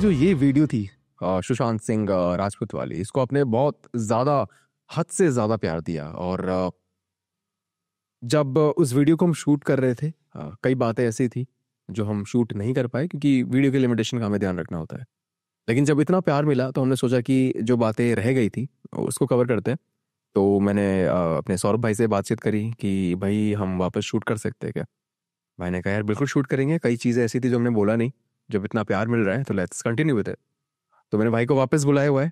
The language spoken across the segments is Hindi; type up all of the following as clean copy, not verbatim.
जो ये वीडियो थी सुशांत सिंह राजपूत वाली, इसको आपने बहुत ज़्यादा, हद से ज़्यादा प्यार दिया। और जब उस वीडियो को हम शूट कर रहे थे, कई बातें ऐसी थी जो हम शूट नहीं कर पाए क्योंकि वीडियो के लिमिटेशन का हमें ध्यान रखना होता है। लेकिन जब इतना प्यार मिला तो हमने सोचा कि जो बातें रह गई थी उसको कवर करते हैं। तो मैंने अपने सौरभ भाई से बातचीत करी कि भाई हम वापस शूट कर सकते हैं क्या। भाई ने कहा यार बिल्कुल शूट करेंगे, कई चीज़ें ऐसी थी जो हमने बोला नहीं, जब इतना प्यार मिल रहा है तो लेट्स कंटिन्यू विद इट। तो मैंने भाई को वापस बुलाया हुआ है।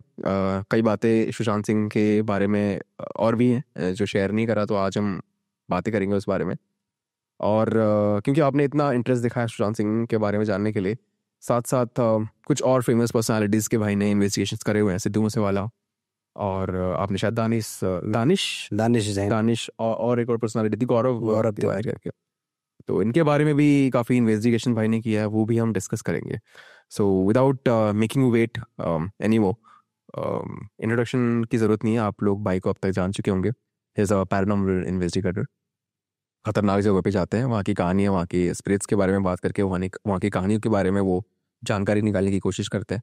कई बातें सुशांत सिंह के बारे में और भी हैं जो शेयर नहीं करा, तो आज हम बातें करेंगे उस बारे में। और क्योंकि आपने इतना इंटरेस्ट दिखाया सुशांत सिंह के बारे में जानने के लिए, साथ साथ कुछ और फेमस पर्सनालिटीज़ के भाई ने इन्वेस्टिगेशंस करे हुए हैं, सिद्धू मूसेवाला, और आपने शायद दानिश और एक और पर्सनालिटी थी, गौरव तिवारी करके। तो इनके बारे में भी काफ़ी इन्वेस्टिगेशन भाई ने किया है, वो भी हम डिस्कस करेंगे। So without making you wait any more, introduction की ज़रूरत नहीं है, आप लोग भाई को अब तक जान चुके होंगे। He is a paranormal investigator. खतरनाक जगह पे जाते हैं, वहाँ की कहानियाँ, वहाँ की स्पिरिट्स के बारे में बात करके वहाँ की कहानियों के बारे में वो जानकारी निकालने की कोशिश करते हैं।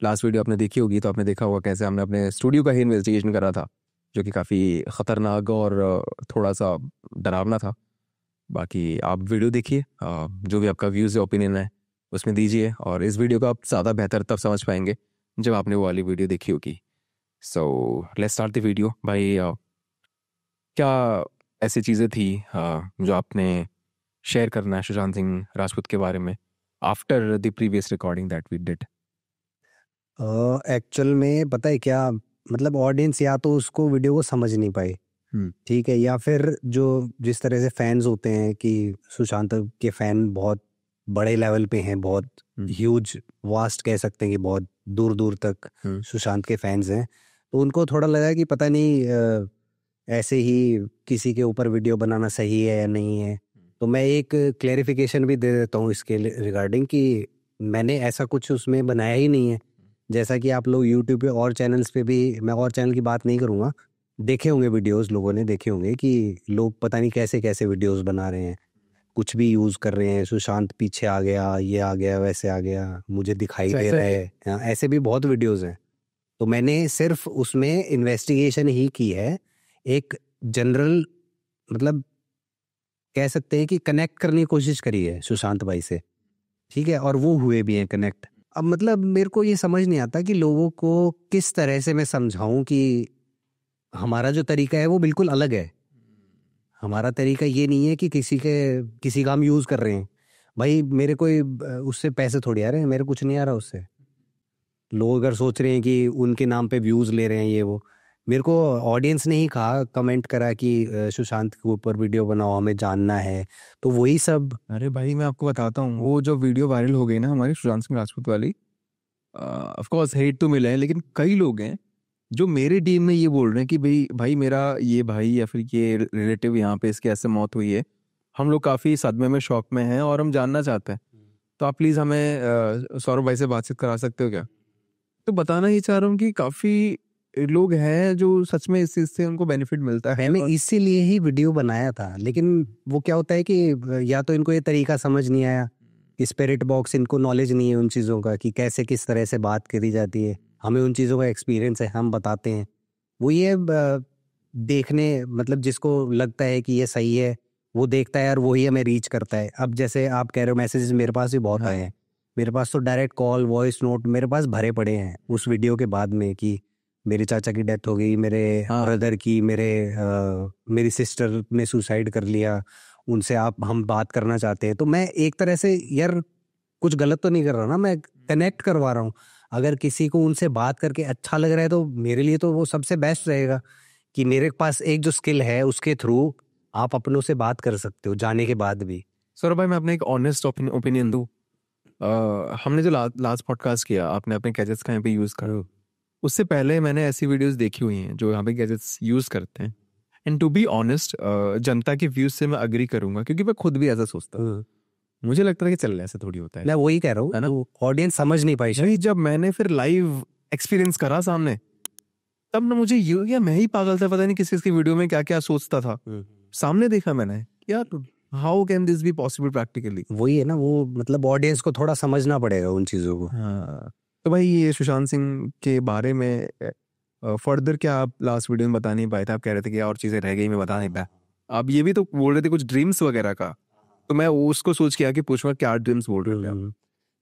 लास्ट वीडियो आपने देखी होगी तो आपने देखा होगा कैसे हमने अपने स्टूडियो का ही इन्वेस्टिगेशन करा था, जो कि काफ़ी ख़तरनाक और थोड़ा सा डरावना था। बाकी आप वीडियो देखिए, जो भी आपका व्यूज़ या ओपिनियन है उसमें दीजिए, और इस वीडियो को आप ज़्यादा बेहतर तब समझ पाएंगे जब आपने वो वाली वीडियो देखी होगी। So let's start the video. भाई क्या ऐसी चीज़ें थी जो आपने शेयर करना है सुशांत सिंह राजपूत के बारे में after the previous recording that we did? Actual में पता है क्या, मतलब ऑडियंस या तो उसको वीडियो को समझ नहीं पाए, ठीक है, या फिर जो जिस तरह से फैंस होते हैं कि सुशांत के फैन बहुत बड़े लेवल पे हैं, बहुत ह्यूज वास्ट कह सकते हैं कि बहुत दूर दूर तक सुशांत के फैंस हैं, तो उनको थोड़ा लगा कि पता नहीं ऐसे ही किसी के ऊपर वीडियो बनाना सही है या नहीं है। तो मैं एक क्लेरिफिकेशन भी दे देता हूँ इसके रिगार्डिंग कि मैंने ऐसा कुछ उसमें बनाया ही नहीं है। जैसा कि आप लोग यूट्यूब पे और चैनल्स पे भी, मैं और चैनल की बात नहीं करूँगा, देखे होंगे वीडियोस, लोगों ने देखे होंगे कि लोग पता नहीं कैसे कैसे वीडियोस बना रहे हैं, कुछ भी यूज़ कर रहे हैं, सुशांत पीछे आ गया, ये आ गया, वैसे आ गया, मुझे दिखाई दे रहा है, ऐसे भी बहुत वीडियोस हैं। तो मैंने सिर्फ उसमें इन्वेस्टिगेशन ही की है, एक जनरल, मतलब कह सकते हैं कि कनेक्ट करने की कोशिश करी है सुशांत भाई से, ठीक है, और वो हुए भी हैं कनेक्ट। अब मतलब मेरे को ये समझ नहीं आता कि लोगों को किस तरह से मैं समझाऊं कि हमारा जो तरीका है वो बिल्कुल अलग है। हमारा तरीका ये नहीं है कि किसी का हम यूज़ कर रहे हैं। भाई मेरे कोई उससे पैसे थोड़ी आ रहे हैं, मेरे कुछ नहीं आ रहा उससे। लोग अगर सोच रहे हैं कि उनके नाम पे व्यूज़ ले रहे हैं ये वो, मेरे को ऑडियंस ने ही कहा, कमेंट करा कि सुशांत के ऊपर वीडियो बनाओ, हमें जानना है, तो वही सब। अरे भाई मैं आपको बताता हूँ, वो जो वीडियो वायरल हो गई ना हमारी सुशांत सिंह राजपूत वाली, ऑफ कोर्स हेट तो मिले हैं, लेकिन कई लोग हैं जो मेरे टीम में ये बोल रहे हैं कि भाई मेरा ये भाई या फिर ये रिलेटिव यहाँ पे इसकी ऐसे मौत हुई है, हम लोग काफ़ी सदमे में, शौक में हैं और हम जानना चाहते हैं, तो आप प्लीज़ हमें सौरभ भाई से बातचीत करा सकते हो क्या। तो बताना ही चाह रहा हूँ कि काफ़ी लोग हैं जो सच में इस चीज़ से उनको बेनिफिट मिलता है। मैंने इसीलिए ही वीडियो बनाया था, लेकिन वो क्या होता है कि या तो इनको ये तरीका समझ नहीं आया, स्पिरिट बॉक्स, इनको नॉलेज नहीं है उन चीज़ों का कि कैसे किस तरह से बात करी जाती है। हमें उन चीज़ों का एक्सपीरियंस है, हम बताते हैं। वो ये देखने, मतलब जिसको लगता है कि ये सही है वो देखता है और वही हमें रीच करता है। अब जैसे आप कह रहे हो, मैसेजेस मेरे पास भी बहुत आए हैं। मेरे पास तो डायरेक्ट कॉल, वॉइस नोट मेरे पास भरे पड़े हैं उस वीडियो के बाद में कि मेरे चाचा की डेथ हो गई, मेरे ब्रदर की, मेरी सिस्टर ने सुसाइड कर लिया, उनसे हम बात करना चाहते हैं। तो मैं एक तरह से यार कुछ गलत तो नहीं कर रहा ना, मैं कनेक्ट करवा रहा हूँ। अगर किसी को उनसे बात करके अच्छा लग रहा है तो मेरे लिए तो वो सबसे बेस्ट रहेगा कि मेरे पास एक जो स्किल है उसके थ्रू आप अपनों से बात कर सकते हो जाने के बाद भी। सौरभ भाई मैं अपने एक ऑनेस्ट ओपिनियन दूँ, हमने जो लास्ट पॉडकास्ट किया, आपने अपने गैजेट्स कहीं पे यूज़ करो, उससे पहले मैंने ऐसी वीडियोस देखी हुई हैं जो यहाँ पे गैजेट्स यूज़ करते हैं। एंड टू बी ऑनेस्ट, जनता के व्यूज से मैं अग्री करूंगा क्योंकि मैं खुद भी ऐसा सोचता हूँ। मुझे लगता था कि चल ऐसे थोड़ी होता है। मैं वही कह रहा हूँ, है ना, ऑडियंस समझ नहीं पाई। नहीं, जब मैंने फिर लाइव एक्सपीरियंस करा सामने, तब ना मुझे ये मैं ही पागल था, पता नहीं किस की वीडियो में क्या क्या सोचता था। सामने देखा मैंने, यार how can this be possible practically. वही है ना, वो मतलब ऑडियंस को थोड़ा समझना पड़ेगा उन चीजों को। हाँ, तो भाई ये सुशांत सिंह के बारे में फर्दर क्या आप लास्ट वीडियो में बता नहीं पाए थे? आप कह रहे थे कि और चीज़ें रह गई, मैं बता नहीं पाया। आप ये भी तो बोल रहे थे कुछ ड्रीम्स वगैरह का, तो मैं उसको सोच के आके पूछूंगा क्या ड्रीम्स बोल रहे थे आप?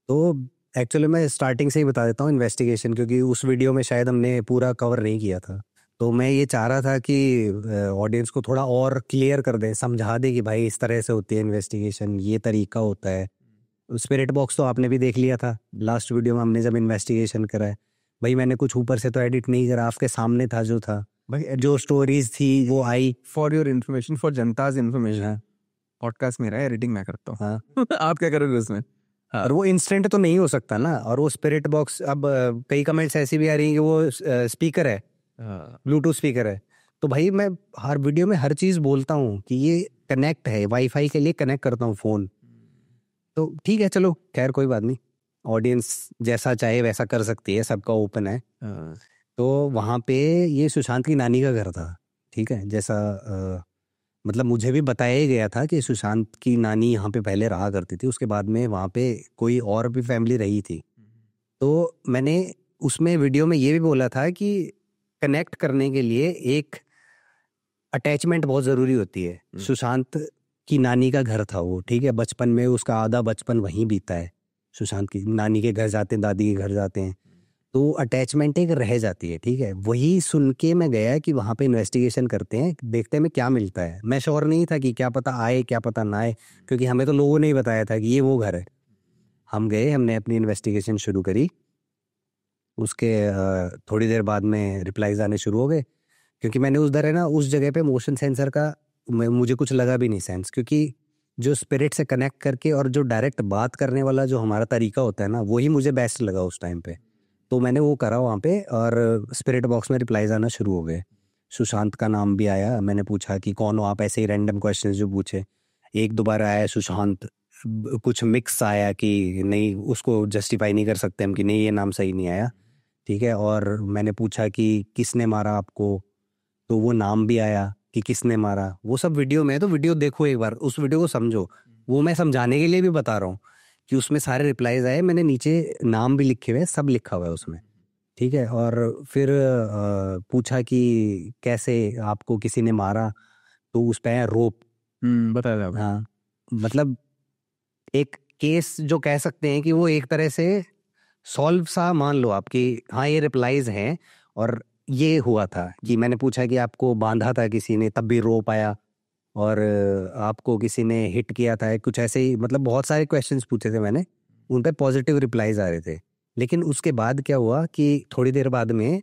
तो एक्चुअली मैं स्टार्टिंग से ही बता देता हूँ इन्वेस्टिगेशन, क्योंकि उस वीडियो में शायद हमने पूरा कवर नहीं किया था। तो मैं ये चाह रहा था कि ऑडियंस को थोड़ा और क्लियर कर दें, समझा दें कि भाई इस तरह से होती है इन्वेस्टिगेशन, ये तरीका होता है। स्पिरिट बॉक्स तो आपने भी देख लिया था लास्ट वीडियो में हमने जब इन्वेस्टिगेशन करा है। भाई मैंने कुछ ऊपर से तो एडिट नहीं करा, आपके सामने था जो था भाई जो स्टोरीज थी वो आई। फॉर योर इन्फॉर्मेशन, फॉर जनताज इन्फॉर्मेशन, हाँ पॉडकास्ट मेरा है, एडिटिंग मैं करता हूँ। हाँ आप क्या करोगे उसमें? हाँ। और वो इंस्टेंट तो नहीं हो सकता ना। और वो स्पिरिट बॉक्स, अब कई कमेंट्स ऐसी भी आ रही हैं कि वो स्पीकर है, ब्लूटूथ स्पीकर है। तो भाई मैं हर वीडियो में हर चीज़ बोलता हूँ कि ये कनेक्ट है, वाईफाई के लिए कनेक्ट करता हूँ फ़ोन। तो ठीक है, चलो खैर कोई बात नहीं, ऑडियंस जैसा चाहे वैसा कर सकती है, सबका ओपन है। तो वहाँ पे ये सुशांत की नानी का घर था, ठीक है। जैसा मतलब मुझे भी बताया ही गया था कि सुशांत की नानी यहाँ पे पहले रहा करती थी, उसके बाद में वहाँ पे कोई और भी फैमिली रही थी। तो मैंने उसमें वीडियो में ये भी बोला था कि कनेक्ट करने के लिए एक अटैचमेंट बहुत ज़रूरी होती है। सुशांत की नानी का घर था वो, ठीक है। बचपन में उसका आधा बचपन वहीं बीता है, सुशांत की नानी के घर जाते हैं, दादी के घर जाते हैं, तो अटैचमेंट एक रह जाती है, ठीक है। वही सुन के मैं गया कि वहाँ पे इन्वेस्टिगेशन करते हैं, देखते हैं में क्या मिलता है। मैं श्योर नहीं था कि क्या पता आए क्या पता ना आए, क्योंकि हमें तो लोगों ने ही बताया था कि ये वो घर है। हम गए, हमने अपनी इन्वेस्टिगेशन शुरू करी। उसके थोड़ी देर बाद में रिप्लाईज आने शुरू हो गए, क्योंकि मैंने उधर है ना उस जगह पे मोशन सेंसर का मुझे कुछ लगा भी नहीं सेंस, क्योंकि जो स्पिरिट से कनेक्ट करके और जो डायरेक्ट बात करने वाला जो हमारा तरीका होता है ना, वही मुझे बेस्ट लगा उस टाइम पे। तो मैंने वो करा वहाँ पे, और स्पिरिट बॉक्स में रिप्लाईज आना शुरू हो गए। सुशांत का नाम भी आया, मैंने पूछा कि कौन हो आप, ऐसे ही रैंडम क्वेश्चन जो पूछे। एक दो बार आया सुशांत, कुछ मिक्स आया कि नहीं, उसको जस्टिफाई नहीं कर सकते हम कि नहीं ये नाम सही नहीं आया, ठीक है। और मैंने पूछा कि किसने मारा आपको, तो वो नाम भी आया कि किसने मारा। वो सब वीडियो में है, तो वीडियो देखो एक बार, उस वीडियो को समझो। वो मैं समझाने के लिए भी बता रहा हूँ कि उसमें सारे रिप्लाईज आए, मैंने नीचे नाम भी लिखे हुए हैं, सब लिखा हुआ है उसमें, ठीक है। और फिर पूछा कि कैसे आपको किसी ने मारा, तो उस पे है रोप। बताया था आपने। हाँ, मतलब एक केस जो कह सकते हैं कि वो एक तरह से सॉल्व सा मान लो आपकी। हाँ, ये रिप्लाईज हैं। और ये हुआ था कि मैंने पूछा कि आपको बांधा था किसी ने, तब भी रोप आया। और आपको किसी ने हिट किया था, कुछ ऐसे ही, मतलब बहुत सारे क्वेश्चंस पूछे थे मैंने, उन पे पॉजिटिव रिप्लाईज आ रहे थे। लेकिन उसके बाद क्या हुआ कि थोड़ी देर बाद में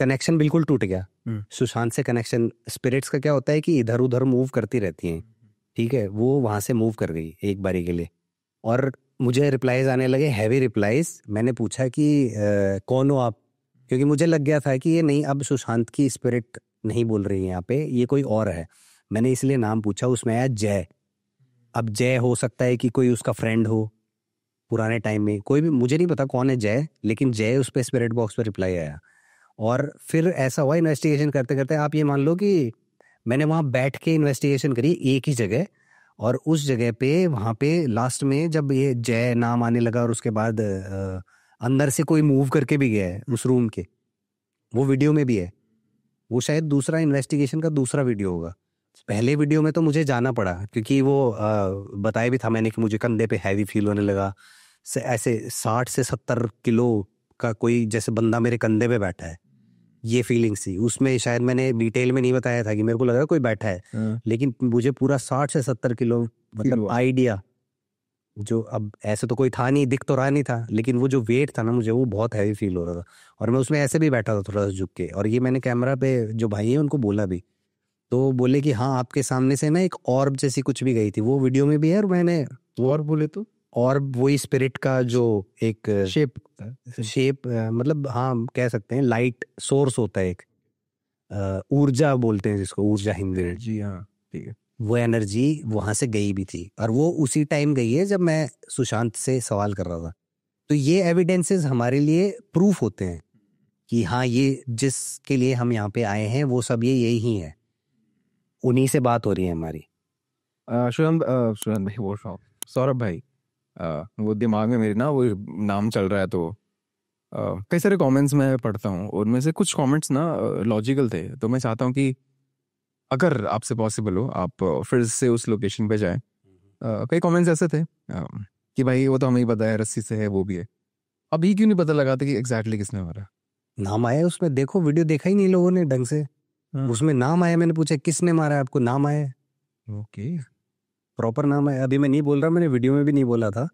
कनेक्शन बिल्कुल टूट गया सुशांत से। कनेक्शन, स्पिरिट्स का क्या होता है कि इधर उधर मूव करती रहती हैं, ठीक है। वो वहाँ से मूव कर गई एक बारी के लिए, और मुझे रिप्लाईज आने लगे, हैवी रिप्लाईज। मैंने पूछा कि कौन हो आप, क्योंकि मुझे लग गया था कि ये नहीं, अब सुशांत की स्पिरिट नहीं बोल रही है यहाँ पे, ये कोई और है। मैंने इसलिए नाम पूछा, उसमें आया जय। अब जय हो सकता है कि कोई उसका फ्रेंड हो पुराने टाइम में, कोई भी, मुझे नहीं पता कौन है जय, लेकिन जय उस पर स्पिरिट बॉक्स पर रिप्लाई आया। और फिर ऐसा हुआ इन्वेस्टिगेशन करते करते, आप ये मान लो कि मैंने वहाँ बैठ के इन्वेस्टिगेशन करी एक ही जगह, और उस जगह पे वहाँ पे लास्ट में जब ये जय नाम आने लगा, और उसके बाद अंदर से कोई मूव करके भी गया है उस रूम के, वो वीडियो में भी है। वो शायद दूसरा इन्वेस्टिगेशन का दूसरा वीडियो होगा। पहले वीडियो में तो मुझे जाना पड़ा, क्योंकि वो बताया भी था मैंने कि मुझे कंधे पे हैवी फील होने लगा, ऐसे 60 से 70 किलो का कोई जैसे बंदा मेरे कंधे पे बैठा है, ये फीलिंग्स थी उसमें। शायद मैंने डिटेल में नहीं बताया था कि मेरे को लगा कोई बैठा है, लेकिन मुझे पूरा 60 से 70 किलो मतलब आइडिया, जो अब ऐसे तो कोई था नहीं, दिख तो रहा नहीं था, लेकिन वो जो वेट था ना मुझे, वो बहुत हैवी फील हो रहा था। और मैं उसमें ऐसे भी बैठा था थोड़ा सा झुक के, और ये मैंने कैमरा पे जो भाई है उनको बोला भी, तो बोले कि हाँ आपके सामने से ना एक ऑर्ब जैसी कुछ भी गई थी, वो वीडियो में भी है। और मैंने और बोले तो ऑर्ब, वही स्पिरिट का जो एक शेप मतलब हाँ कह सकते हैं, लाइट सोर्स होता है एक, ऊर्जा बोलते हैं जिसको, ऊर्जा हिंदी में। जी हाँ, ठीक है। वो एनर्जी वहां से गई भी थी, और वो उसी टाइम गई है जब मैं सुशांत से सवाल कर रहा था। तो ये एविडेंसेस हमारे लिए प्रूफ होते हैं कि हाँ, ये जिसके लिए हम यहाँ पे आए हैं वो सब ये यही ही है, उन्हीं से बात हो रही है हमारी। सुशांत भाई बोल रहा हूँ, सौरभ भाई, वो दिमाग में मेरे ना वो नाम चल रहा है, तो कई सारे कमेंट्स मैं पढ़ता हूँ, उनमें से कुछ कमेंट्स ना लॉजिकल थे, तो मैं चाहता हूँ कि अगर आपसे पॉसिबल हो आप फिर से उस लोकेशन पे जाएं। कई कमेंट्स ऐसे थे कि भाई वो तो हमें ही पता है, रस्सी से है वो भी है, अब ये क्यों नहीं पता लगाते कि एग्जैक्टली किसने मारा? नाम आया उसमें, देखो वीडियो देखा ही नहीं लोगों ने ढंग से। उसमें नाम आया, मैंने पूछा किसने मारा है आपको, नाम आया, ओके, प्रॉपर नाम आया। अभी मैं नहीं बोल रहा, मैंने वीडियो में भी नहीं बोला था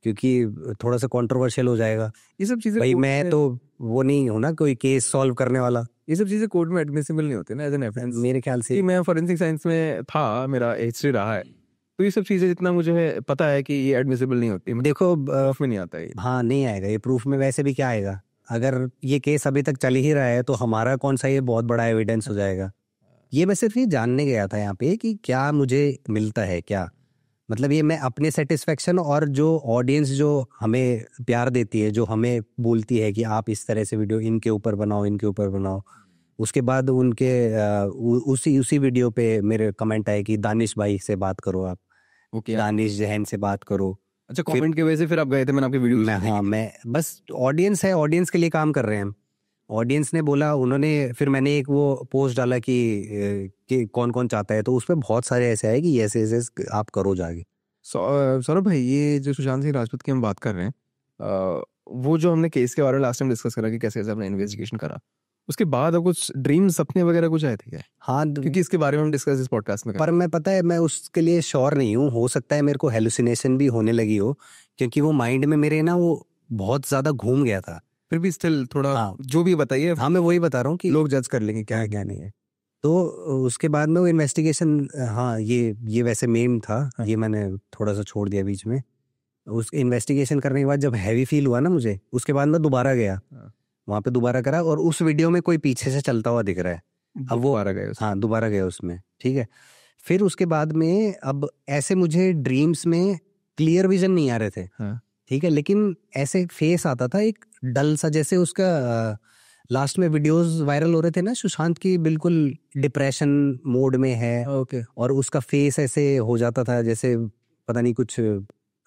क्योंकि थोड़ा सा कंट्रोवर्शियल हो जाएगा। ये सब चीजें भाई मैं तो वो नहीं हूँ ना कोई केस सॉल्व करने वाला। ये सब चीजें कोर्ट में एडमिसिबल नहीं होती ना एज एन एविडेंस, मेरे ख्याल से। कि मैं फॉरेंसिक साइंस में था, मेरा हिस्ट्री रहा है, तो ये सब चीजें जितना मुझे पता है कि ये एडमिसिबल नहीं होती, देखो प्रूफ में नहीं आता है। हाँ नहीं आएगा ये प्रूफ में, वैसे भी क्या आएगा? अगर ये केस अभी तक चल ही रहा है तो हमारा कौन सा ये बहुत बड़ा एविडेंस हो जाएगा? ये मैं सिर्फ ये जानने गया था यहाँ पे कि क्या मुझे मिलता है क्या, मतलब ये मैं अपने सेटिस्फेक्शन और जो ऑडियंस जो हमें प्यार देती है, जो हमें बोलती है कि आप इस तरह से वीडियो इनके ऊपर बनाओ, इनके ऊपर बनाओ, उसके बाद उनके उसी वीडियो पे मेरे कमेंट आए कि दानिश भाई से बात करो आप, ओके, दानिश जहन से बात करो। अच्छा, कमेंट की वजह से फिर आप गए थे? मैंने आपकी वीडियो मैं बस ऑडियंस है, ऑडियंस के लिए काम कर रहे हैं हम। ऑडियंस ने बोला, उन्होंने फिर मैंने एक वो पोस्ट डाला कि कौन कौन चाहता है, तो उसमें बहुत सारे ऐसे आए कि ऐसे ऐसे आप करो जाके। सौरभ भाई, ये जो सुशांत सिंह राजपूत की हम बात कर रहे हैं, वो जो हमने केस के बारे में लास्ट टाइम डिस्कस करा कि कैसे कैसे हमने इन्वेस्टिगेशन करा, उसके बाद अब कुछ ड्रीम सपने वगैरह कुछ आए थे क्या? हाँ, क्योंकि इसके बारे में हम डिस्कस इस पॉडकास्ट में पर मैं पता है मैं उसके लिए श्योर नहीं हूँ, हो सकता है मेरे को हेलुसिनेशन भी होने लगी हो, क्योंकि वो माइंड में मेरे ना वो बहुत ज्यादा घूम गया था। फिर भी स्टिल थोड़ा हाँ, जो भी बताइए, हाँ मैं वही बता रहा हूँ कि लोग जज कर लेंगे क्या है क्या नहीं है। तो उसके बाद में वो इन्वेस्टिगेशन, हाँ ये वैसे मेन था, ये मैंने थोड़ा सा छोड़ दिया बीच में। उस इन्वेस्टिगेशन करने के बाद जब हैवी फील हुआ ना मुझे, उसके बाद मैं दोबारा गया वहाँ पे, दोबारा करा, और उस वीडियो में कोई पीछे से चलता हुआ दिख रहा है। अब वो दोबारा गए? हाँ दोबारा गया उसमें, ठीक है। फिर उसके बाद में अब ऐसे मुझे ड्रीम्स में क्लियर विजन नहीं आ रहे थे, ठीक है, लेकिन ऐसे फेस आता था एक डल सा, जैसे उसका लास्ट में वीडियोस वायरल हो रहे थे ना सुशांत की, बिल्कुल डिप्रेशन मोड में है, ओके, और उसका फेस ऐसे हो जाता था जैसे पता नहीं कुछ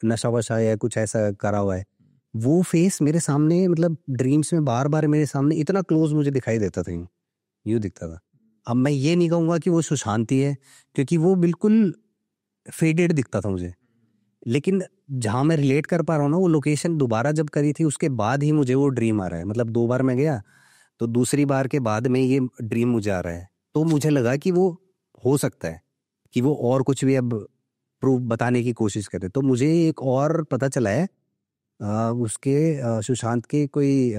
नशा वशा या कुछ ऐसा करा हुआ है। वो फेस मेरे सामने, मतलब ड्रीम्स में बार बार मेरे सामने इतना क्लोज मुझे दिखाई देता था, यूँ दिखता था। अब मैं ये नहीं कहूँगा कि वो सुशांति है, क्योंकि वो बिल्कुल फेडेड दिखता था मुझे, लेकिन जहाँ मैं रिलेट कर पा रहा हूँ ना, वो लोकेशन दोबारा जब करी थी उसके बाद ही मुझे वो ड्रीम आ रहा है। मतलब 2 बार मैं गया, तो दूसरी बार के बाद में ये ड्रीम मुझे आ रहा है, तो मुझे लगा कि वो हो सकता है कि वो और कुछ भी अब प्रूफ बताने की कोशिश करे। तो मुझे एक और पता चला है, उसके सुशांत के कोई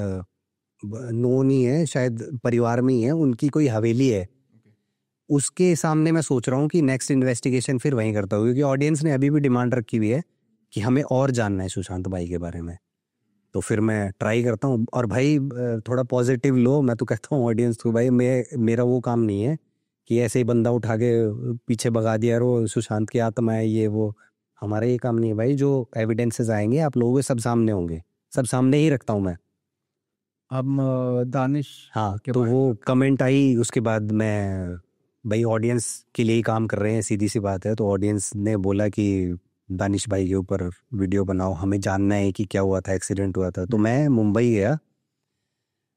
नोन ही है, शायद परिवार में ही है, उनकी कोई हवेली है, उसके सामने मैं सोच रहा हूँ कि नेक्स्ट इन्वेस्टिगेशन फिर वहीं करता हूँ, क्योंकि ऑडियंस ने अभी भी डिमांड रखी हुई है कि हमें और जानना है सुशांत भाई के बारे में। तो फिर मैं ट्राई करता हूँ। और भाई थोड़ा पॉजिटिव लो, मैं तो कहता हूँ ऑडियंस को, भाई मेरा वो काम नहीं है कि ऐसे ही बंदा उठा के पीछे भगा दिया रो सुशांत की आत्मा है ये वो, हमारा ये काम नहीं है भाई। जो एविडेंसेस आएंगे आप लोगों के सब सामने होंगे, सब सामने ही रखता हूँ मैं। अब दानिश, हाँ, तो वो कमेंट आई उसके बाद, मैं भाई ऑडियंस के लिए ही काम कर रहे हैं, सीधी सी बात है। तो ऑडियंस ने बोला कि दानिश भाई के ऊपर वीडियो बनाओ, हमें जानना है कि क्या हुआ था, एक्सीडेंट हुआ था। तो मैं मुंबई गया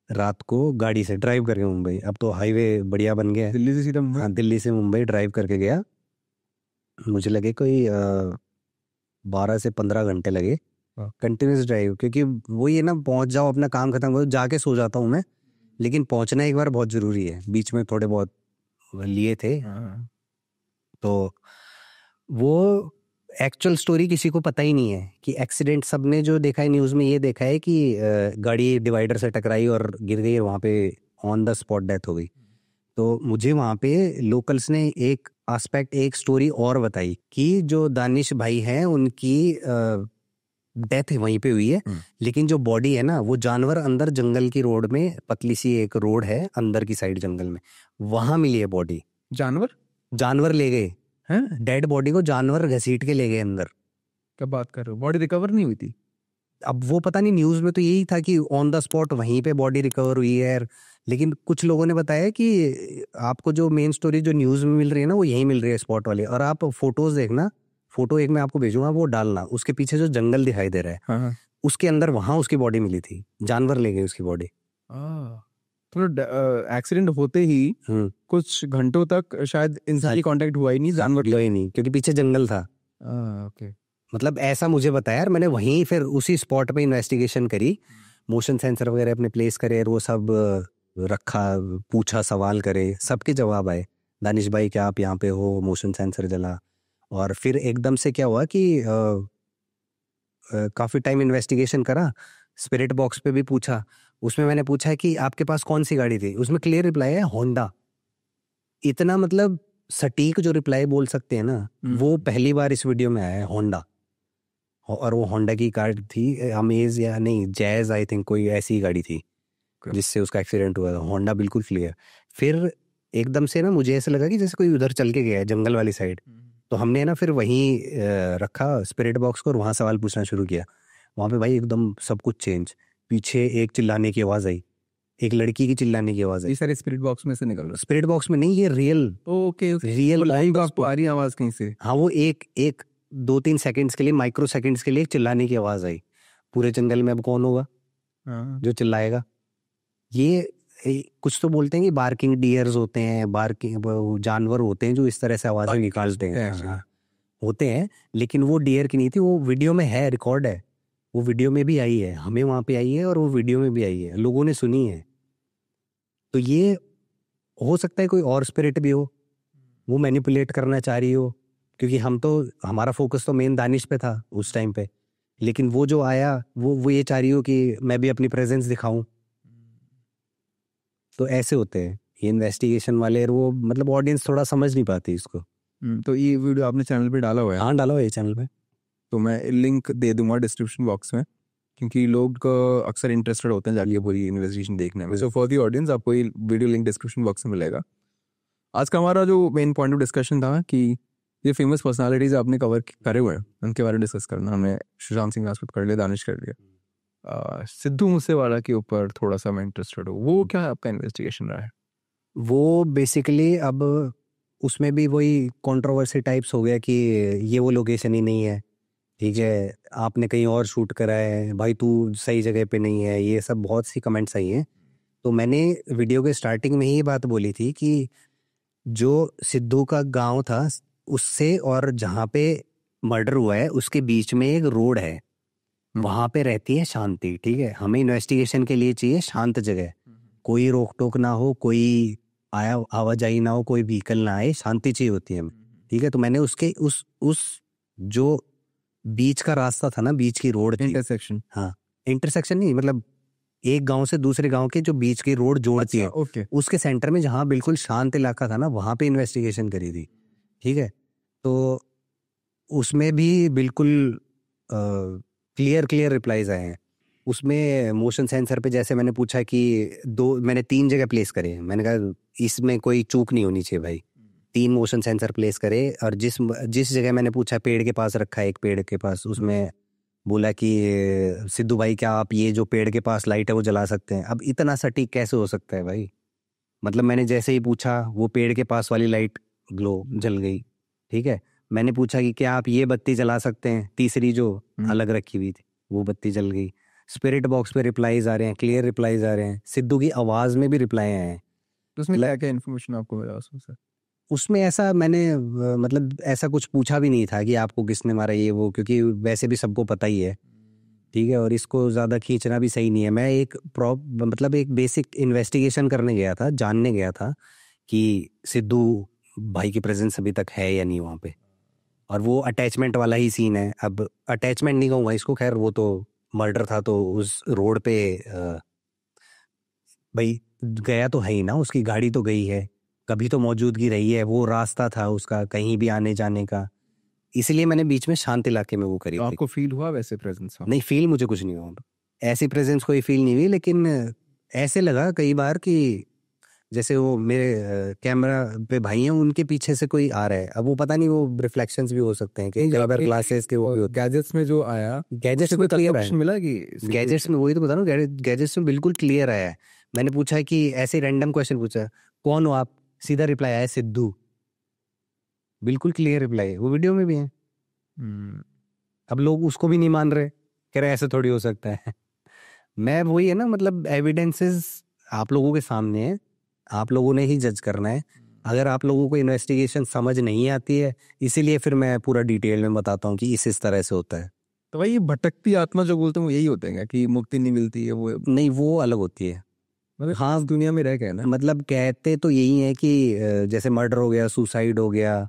रात को गाड़ी से ड्राइव करके मुंबई, अब तो हाईवे बढ़िया बन गया है, दिल्ली से सीधा मुंबई? हाँ दिल्ली से मुंबई ड्राइव करके गया। मुझे लगे कोई 12 से 15 घंटे लगे कंटिन्यूस ड्राइव, क्योंकि वो ये ना, पहुंच जाओ अपना काम खत्म करो, जाके सो जाता हूँ मैं, लेकिन पहुंचना एक बार बहुत जरूरी है। बीच में थोड़े बहुत लिए थे, तो वो एक्चुअल स्टोरी किसी को पता ही नहीं है कि एक्सीडेंट, सबने जो देखा है न्यूज़ में ये देखा है कि गाड़ी डिवाइडर से टकराई और गिर गई, वहाँ पे ऑन द स्पॉट डेथ हो गई। तो मुझे वहाँ पे लोकल्स ने एक एस्पेक्ट, एक स्टोरी और बताई कि जो दानिश भाई हैं उनकी डेथ वहीं पे हुई है, लेकिन जो बॉडी है ना, वो जानवर अंदर जंगल की रोड में, पतली सी एक रोड है अंदर की साइड जंगल में, वहां मिली है बॉडी। जानवर ले गए हैं डेड बॉडी को, जानवर घसीट के ले गए अंदर। क्या बात कर रहे हो? बॉडी रिकवर नहीं हुई थी? अब वो पता नहीं, न्यूज में तो यही था कि ऑन द स्पॉट वहीं पे बॉडी रिकवर हुई है, लेकिन कुछ लोगों ने बताया कि आपको जो मेन स्टोरी जो न्यूज में मिल रही है ना, वो यहीं मिल रही है स्पॉट वाली। और आप फोटोज देखना, फोटो एक मैं आपको भेजूंगा, वो डालना, उसके पीछे जो जंगल दिखाई दे रहा है, उसके अंदर वहां उसकी बॉडी मिली थी, जानवर ले गए उसकी बॉडी। तो एक्सीडेंट होते ही कुछ घंटों तक शायद इंसानी कांटेक्ट हुआ ही नहीं, जानवर ही नहीं, क्योंकि पीछे जंगल था। ओके। मतलब ऐसा मुझे बताया यार, मैंने वहीं फिर उसी स्पॉट पे इन्वेस्टिगेशन करी, मोशन सेंसर वगैरह अपने प्लेस करे, वो सब रखा, पूछा, सवाल करे, सबके जवाब आए। दानिश भाई क्या आप यहाँ पे हो, मोशन सेंसर जला। और फिर एकदम से क्या हुआ कि काफी टाइम इन्वेस्टिगेशन करा, स्पिरिट बॉक्स पे भी पूछा। उसमें मैंने पूछा कि आपके पास कौन सी गाड़ी थी, उसमें क्लियर रिप्लाई है होंडा। इतना मतलब सटीक जो रिप्लाई बोल सकते हैं ना, वो पहली बार इस वीडियो में आया है, होंडा। और वो होंडा की कार थी, अमेज या नहीं जैज आई थिंक, कोई ऐसी गाड़ी थी जिससे उसका एक्सीडेंट हुआ था। होंडा बिल्कुल क्लियर। फिर एकदम से ना मुझे ऐसा लगा कि जैसे कोई उधर चल के गया है जंगल वाली साइड। तो हमने ना फिर वहीं रखा स्पिरिट बॉक्स को और वहां सवाल पूछना शुरू किया। वहां पे भाई एकदम सब कुछ चेंज। पीछे एक चिल्लाने की आवाज आई, एक लड़की की चिल्लाने की आवाज आई। सारे स्पिरिट बॉक्स में से निकल रहा? स्पिरिट बॉक्स में नहीं, ये रियल। ओके, रियल लाइव आपको आ रही आवाज कहीं से? हाँ, वो एक 2-3 सेकंड्स के लिए, माइक्रो सेकंड्स के लिए चिल्लाने की आवाज आई। पूरे जंगल में अब कौन होगा जो चिल्लाएगा? ये कुछ तो बोलते हैं कि बार्किंग डियर्स होते हैं, बार्किंग जानवर होते हैं जो इस तरह से आवाज निकालते हैं। हाँ, होते हैं, लेकिन वो डियर की नहीं थी। वो वीडियो में है, रिकॉर्ड है, वो वीडियो में भी आई है, हमें वहां पे आई है और वो वीडियो में भी आई है, लोगों ने सुनी है। तो ये हो सकता है कोई और स्पिरिट भी हो, वो मैनिपुलेट करना चाह रही हो, क्योंकि हमारा फोकस तो मेन दानिश पे था उस टाइम पे। लेकिन वो जो आया वो ये चाह रही हो कि मैं भी अपनी प्रेजेंस दिखाऊं। तो ऐसे होते हैं ये इन्वेस्टिगेशन वाले, वो मतलब ऑडियंस थोड़ा समझ नहीं पाती इसको। तो ये वीडियो आपने चैनल पे डाला हुआ है? हाँ, डाला हुआ है चैनल पे। तो मैं लिंक दे दूंगा डिस्क्रिप्शन बॉक्स में, क्योंकि लोग अक्सर इंटरेस्टेड होते हैं जाके पूरी इन्वेस्टिगेशन देखने में। सो फॉर दी ऑडियंस आपको ये वीडियो लिंक डिस्क्रिप्शन बॉक्स में मिलेगा। आज का हमारा जो मेन पॉइंट ऑफ डिस्कशन था कि ये फेमस पर्सनालिटीज आपने कवर करे हुए हैं, उनके बारे में डिस्कस करना। हमने सुशांत सिंह राजपूत कर लिया, दानिश कर लिया, सिद्धू मूसेवाला के ऊपर थोड़ा सा मैं इंटरेस्टेड हूँ। वो क्या आपका इन्वेस्टिगेशन रहा है? वो बेसिकली अब उसमें भी वही कंट्रोवर्सी टाइप्स हो गया कि ये वो लोकेशन ही नहीं है, ठीक है, आपने कहीं और शूट करा है, भाई तू सही जगह पे नहीं है, ये सब बहुत सी कमेंट्स आई हैं। तो मैंने वीडियो के स्टार्टिंग में ही बात बोली थी कि जो सिद्धू का गांव था उससे और जहाँ पे मर्डर हुआ है उसके बीच में एक रोड है, वहां पे रहती है शांति, ठीक है। हमें इन्वेस्टिगेशन के लिए चाहिए शांत जगह, कोई रोक टोक ना हो, कोई आवाजाही ना हो, कोई व्हीकल ना आए, शांति चाहिए होती है हमें, ठीक है। तो मैंने उसके उस जो बीच का रास्ता था ना, बीच की रोड थी, इंटरसेक्शन, हाँ इंटरसेक्शन नहीं, मतलब एक गांव से दूसरे गांव के जो बीच की रोड जोड़ती है, ओके, उसके सेंटर में जहाँ बिल्कुल शांत इलाका था ना, वहां पे इन्वेस्टिगेशन करी थी, ठीक है। तो उसमें भी बिल्कुल क्लियर रिप्लाईज आए हैं। उसमें मोशन सेंसर पे जैसे मैंने पूछा कि मैंने 3 जगह प्लेस करे, मैंने कहा इसमें कोई चूक नहीं होनी चाहिए भाई, 3 मोशन सेंसर प्लेस करे। और जिस जगह मैंने पूछा पेड़ के पास रखा है, एक पेड़ के पास, उसमें बोला कि सिद्धू भाई क्या आप ये जो पेड़ के पास लाइट है वो जला सकते हैं। अब इतना सटीक कैसे हो सकता है भाई? मतलब मैंने जैसे ही पूछा वो पेड़ के पास वाली लाइट ग्लो जल गई, ठीक है। मैंने पूछा कि क्या आप ये बत्ती जला सकते हैं, तीसरी जो अलग रखी हुई थी वो बत्ती जल गई। स्पिरिट बॉक्स पे रिप्लाईज आ रहे हैं, क्लियर रिप्लाईज आ रहे हैं, सिद्धू की आवाज में भी रिप्लाई आए हैं। तो उसमें क्या क्या इन्फॉर्मेशन आपको मिला उसमें से? उसमें ऐसा मैंने मतलब ऐसा कुछ पूछा भी नहीं था कि आपको किसने मारा ये वो, क्योंकि वैसे भी सबको पता ही है, ठीक है। और इसको ज़्यादा खींचना भी सही नहीं है। मैं मतलब एक बेसिक इन्वेस्टिगेशन करने गया था, जानने गया था कि सिद्धू भाई की प्रेजेंस अभी तक है या नहीं वहाँ पे। और वो अटैचमेंट वाला ही सीन है। अब अटैचमेंट नहीं कहूँगा इसको, खैर वो तो मर्डर था, तो उस रोड पे भाई गया तो है ही ना, उसकी गाड़ी तो गई है, कभी तो मौजूदगी रही है, वो रास्ता था उसका कहीं भी आने जाने का। इसलिए मैंने बीच में शांत इलाके में वो करी। तो आपको फील हुआ वैसे प्रेजेंस? नहीं, फील मुझे कुछ नहीं हुआ, ऐसी प्रेजेंस कोई फील नहीं हुई। लेकिन ऐसे लगा कई बार कि जैसे वो मेरे कैमरा पे भाई हैं, उनके पीछे से कोई आ रहा है। अब वो पता नहीं, वो रिफ्लेक्शंस भी हो सकते हैं कि ग्लासेस के वो गैजेट्स में जो आया, गैजेट्स में क्लियर है, मिला कि गैजेट्स में, वही तो बता रहा हूँ, गैजेट्स में बिल्कुल क्लियर आया है। मैंने पूछा कि ऐसे रैंडम क्वेश्चन पूछा, कौन हो आप, सीधा रिप्लाई आया सिद्धू, बिल्कुल क्लियर रिप्लाई, वो वीडियो में भी है। अब लोग उसको भी नहीं मान रहे कह रहे ऐसे थोड़ी हो सकता है। मैं वही है ना, मतलब एविडेंसेस आप लोगों के सामने है, आप लोगों ने ही जज करना है। अगर आप लोगों को इन्वेस्टिगेशन समझ नहीं आती है, इसीलिए फिर मैं पूरा डिटेल में बताता हूँ कि इस तरह से होता है। तो भाई ये भटकती आत्मा जो बोलते हैं वो यही होते हैं कि मुक्ति नहीं मिलती है, वो नहीं, वो अलग होती है। मतलब हाँ, इस दुनिया में रह गए ना। मतलब कहते तो यही है कि जैसे मर्डर हो गया, सुसाइड हो गया,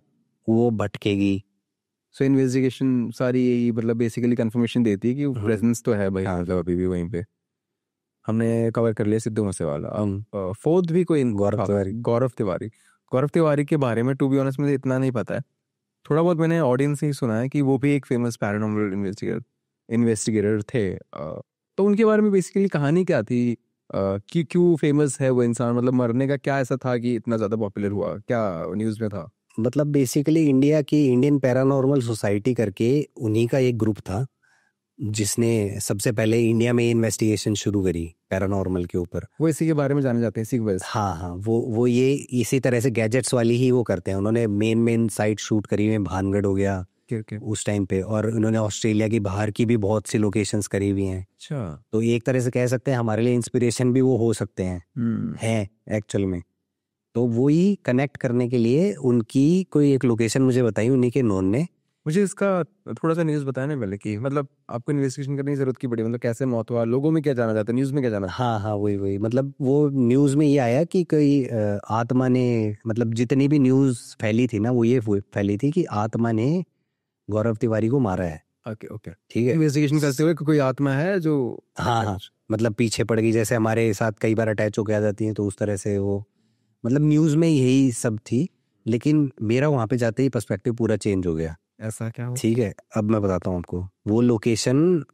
वो भटकेगी। सो इन्वेस्टिगेशन सारी यही मतलब बेसिकली कंफर्मेशन देती है कि प्रेजेंस तो है भाई, मतलब अभी भी वहीं पे। हमने कवर कर लिया सिद्धू मूसेवाला। फोर्थ भी कोई गौरव तिवारी। गौरव तिवारी। गौरव तिवारी के बारे में टू बी ऑनेस्ट मुझे इतना नहीं पता है, थोड़ा बहुत मैंने ऑडियंस से ही सुना है कि वो भी एक फेमस पैरानॉर्मल इन्वेस्टिगेटर थे। तो उनके बारे में बेसिकली कहानी क्या थी, कि क्यों फेमस है वो इंसान, मतलब मरने का क्या ऐसा था कि इतना ज़्यादा पॉपुलर हुआ, क्या न्यूज़ में था? मतलब बेसिकली इंडिया की इंडियन पैरानॉर्मल सोसाइटी करके उन्हीं का एक ग्रुप था जिसने सबसे पहले इंडिया में इन्वेस्टिगेशन शुरू करी पैरानॉर्मल के ऊपर। वो इसी के बारे में जाने जाते हैं, इसी की वजह से। हाँ हाँ, वो ये इसी तरह से गैजेट्स वाली ही वो करते हैं। उन्होंने मेन साइट शूट करी हुई है, भानगढ़ हो गया उस टाइम पे, और उन्होंने ऑस्ट्रेलिया की बाहर की भी बहुत सी लोकेशंस करी हुई हैं। अच्छा। तो एक तरह से कह सकते हैं हमारे लिए इंस्पिरेशन भी वो हो सकते हैं एक्चुअल में। तो वो ही कनेक्ट करने के लिए उनकी कोई एक लोकेशन मुझे बताई उन्हीं के नोन ने। मुझे इसका थोड़ा सा न्यूज़ बताया ना पहले, कि मतलब आपको इन्वेस्टिगेशन करने की जरूरत की पड़ी, मतलब कैसे मौत हुआ, लोगों में क्या जाना जाता है, न्यूज़ में क्या जाना? हाँ, वही मतलब वो न्यूज़ में ये आया कि कोई आत्मा ने, मतलब जितनी भी न्यूज़ फैली थी ना, वो ये फैली थी कि आत्मा ने गौरव तिवारी को मारा है। ओके ठीक है, इन्वेस्टिगेशन करते हुए कोई आत्मा है जो हाँ, मतलब पीछे पड़ गई, जैसे हमारे साथ कई बार अटैच होके आ जाती हैं, तो उस तरह से वो, मतलब न्यूज़ में यही सब थी। लेकिन मेरा वहाँ पे जाते ही पर्सपेक्टिव पूरा चेंज हो गया। ऐसा क्या हो? ठीक है, अब मैं बताता हूँ आपको वो लोकेशन।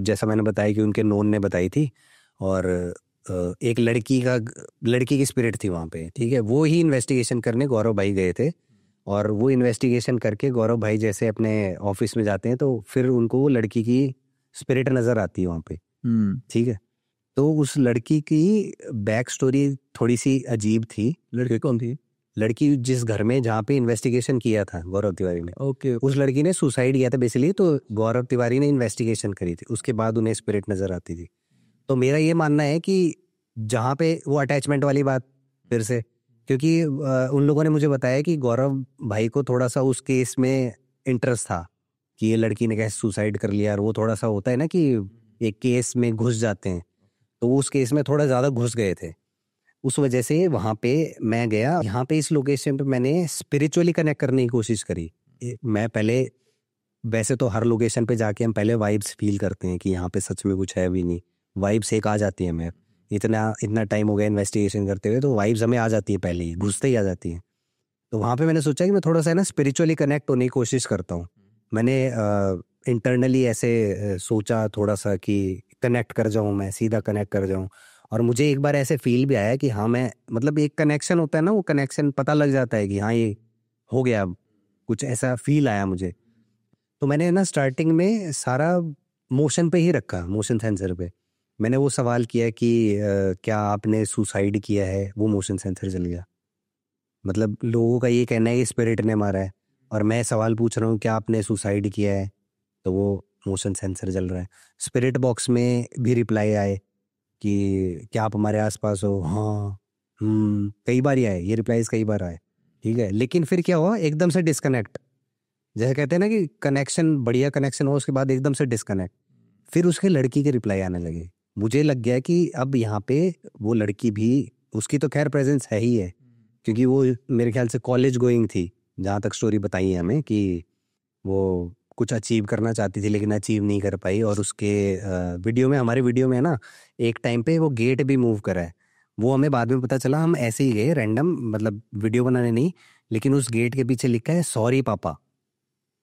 जैसा मैंने बताया कि उनके नोन ने बताई थी, और एक लड़की की स्पिरिट थी वहाँ पे। ठीक है, वो ही इन्वेस्टिगेशन करने गौरव भाई गए थे, और वो इन्वेस्टिगेशन करके गौरव भाई जैसे अपने ऑफिस में जाते हैं, तो फिर उनको वो लड़की की स्पिरिट नजर आती है वहाँ पे। ठीक है, तो उस लड़की की बैक स्टोरी थोड़ी सी अजीब थी। लड़की कौन थी? लड़की जिस घर में जहाँ पे इन्वेस्टिगेशन किया था गौरव तिवारी ने, ओके। उस लड़की ने सुसाइड किया था बेसिकली। तो गौरव तिवारी ने इन्वेस्टिगेशन करी थी, उसके बाद उन्हें स्पिरिट नजर आती थी। तो मेरा ये मानना है कि जहाँ पे वो अटैचमेंट वाली बात फिर से, क्योंकि उन लोगों ने मुझे बताया कि गौरव भाई को थोड़ा सा उस केस में इंटरेस्ट था कि ये लड़की ने कैसे सुसाइड कर लिया, और वो थोड़ा सा होता है ना कि एक केस में घुस जाते हैं, तो वो उस केस में थोड़ा ज्यादा घुस गए थे। उस वजह से वहां पे मैं गया। यहाँ पे इस लोकेशन पे मैंने स्पिरिचुअली कनेक्ट करने की कोशिश करी। मैं पहले, वैसे तो हर लोकेशन पे जाके हम पहले वाइब्स फील करते हैं कि यहाँ पे सच में कुछ है भी नहीं, वाइब्स एक आ जाती है। मैं इतना टाइम हो गया इन्वेस्टिगेशन करते हुए, तो वाइब्स हमें आ जाती है, पहले ही घुसते ही आ जाती है। तो वहाँ पे मैंने सोचा कि मैं थोड़ा सा ना स्पिरिचुअली कनेक्ट होने की कोशिश करता हूँ। मैंने इंटरनली ऐसे सोचा थोड़ा सा कि कनेक्ट कर जाऊँ, मैं सीधा कनेक्ट कर जाऊँ। और मुझे एक बार ऐसे फील भी आया कि हाँ, मैं मतलब एक कनेक्शन होता है ना, वो कनेक्शन पता लग जाता है कि हाँ ये हो गया, कुछ ऐसा फील आया मुझे। तो मैंने ना स्टार्टिंग में सारा मोशन पे ही रखा, मोशन सेंसर पे। मैंने वो सवाल किया कि क्या आपने सुसाइड किया है, वो मोशन सेंसर चल गया। मतलब लोगों का ये कहना है कि स्पिरिट ने मारा है, और मैं सवाल पूछ रहा हूँ क्या आपने सुसाइड किया है, तो वो मोशन सेंसर चल रहा है। स्पिरिट बॉक्स में भी रिप्लाई आए कि क्या आप हमारे आसपास हो, हाँ, कई बार ही आए, ये रिप्लाईज कई बार आए। ठीक है, लेकिन फिर क्या हुआ, एकदम से डिस्कनेक्ट। जैसे कहते हैं ना कि कनेक्शन, बढ़िया कनेक्शन हो, उसके बाद एकदम से डिस्कनेक्ट। फिर उसके लड़की के रिप्लाई आने लगे। मुझे लग गया कि अब यहाँ पे वो लड़की भी, उसकी तो खैर प्रेजेंस है ही है, क्योंकि वो मेरे ख्याल से कॉलेज गोइंग थी, जहाँ तक स्टोरी बताई है हमें, कि वो कुछ अचीव करना चाहती थी लेकिन अचीव नहीं कर पाई। और उसके वीडियो में, हमारे वीडियो में है ना, एक टाइम पे वो गेट भी मूव करा है। वो हमें बाद में पता चला, हम ऐसे ही गए रैंडम, मतलब वीडियो बनाने नहीं, लेकिन उस गेट के पीछे लिखा है सॉरी पापा।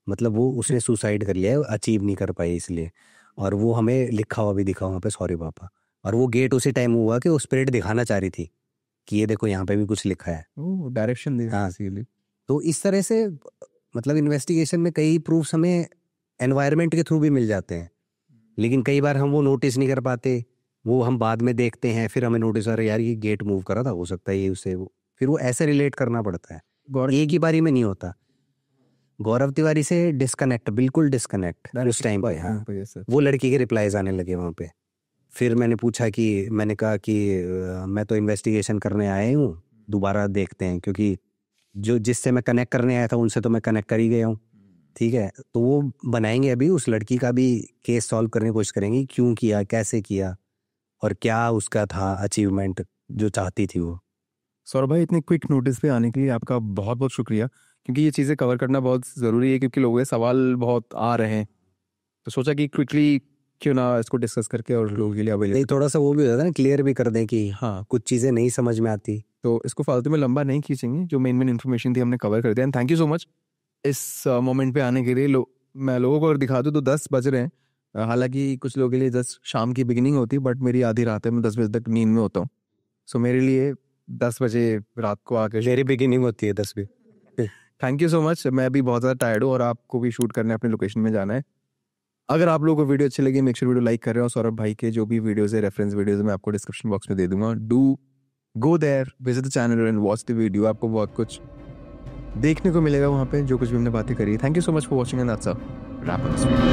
मतलब वो उसने सुसाइड कर लिया है, अचीव नहीं कर पाई इसलिए। और वो हमें लिखा हुआ भी दिखा वहाँ पे, सॉरी पापा। और वो गेट उसी टाइम हुआ कि वो स्पिरिट दिखाना चाह रही थी कि ये देखो यहाँ पे भी कुछ लिखा है। डायरेक्शन दे। हाँ, तो इस तरह से मतलब इन्वेस्टिगेशन में कई प्रूफ्स हमें एनवायरनमेंट के थ्रू भी मिल जाते हैं, लेकिन कई बार हम वो नोटिस नहीं कर पाते। वो हम बाद में देखते हैं, फिर हमें नोटिस आ रहा है यार ये गेट मूव करा था, हो सकता है ये उससे, वो फिर वो ऐसे रिलेट करना पड़ता है, एक ही बारी में नहीं होता। गौरव तिवारी से डिस्कनेक्ट, बिल्कुल डिस्कनेक्ट उस टाइम पे। हाँ, वो लड़की के रिप्लाईज आने लगे वहाँ पे। फिर मैंने पूछा कि, मैंने कहा कि मैं तो इन्वेस्टिगेशन करने आया हूँ, दोबारा देखते हैं, क्योंकि जो जिससे मैं कनेक्ट करने आया था उनसे तो मैं कनेक्ट कर ही गया हूँ। ठीक है, तो वो बनाएंगे अभी, उस लड़की का भी केस सॉल्व करने की कोशिश करेंगे, क्यों किया, कैसे किया, और क्या उसका था अचीवमेंट जो चाहती थी वो। सौरभ भाई, इतने क्विक नोटिस पे आने के लिए आपका बहुत बहुत शुक्रिया, क्योंकि ये चीज़ें कवर करना बहुत ज़रूरी है, क्योंकि लोगों के सवाल बहुत आ रहे हैं, तो सोचा कि क्विकली क्यों ना इसको डिस्कस करके और लोगों के लिए अवेलेबल, थोड़ा सा वो भी हो जाता है ना, क्लियर भी कर दें कि हाँ कुछ चीज़ें नहीं समझ में आती, तो इसको फालतू में लंबा नहीं खींचेंगे। जो मेन इन्फॉर्मेशन थी हमने कवर कर दिया। And thank you so much इस मोमेंट पे आने के लिए। मैं लोगों को अगर दिखा दूँ तो 10 बज रहे हैं, हालांकि कुछ लोगों के लिए 10 शाम की बिगिनिंग होती है, बट मेरी आधी रात है, मैं 10 बजे तक नींद में होता हूँ। सो मेरे लिए 10 बजे रात को आकर मेरी बिगिनिंग होती है 10 बजे। Thank you so much. मैं भी बहुत ज़्यादा टायर्ड हूँ और आपको भी शूट करने अपने लोकेशन में जाना है। अगर आप लोगों को वीडियो अच्छी लगी, मेक श्योर वीडियो लाइक कर रहे हो। सौरभ भाई के जो भी वीडियोस है, रेफरेंस वीडियोस, मैं आपको डिस्क्रिप्शन बॉक्स में दे दूंगा। Do go there, visit the channel and watch the video. आपको बहुत कुछ देखने को मिलेगा वहाँ पे, जो कुछ भी हमने बातें करी। Thank you so much for watching and that's a wrap on this video.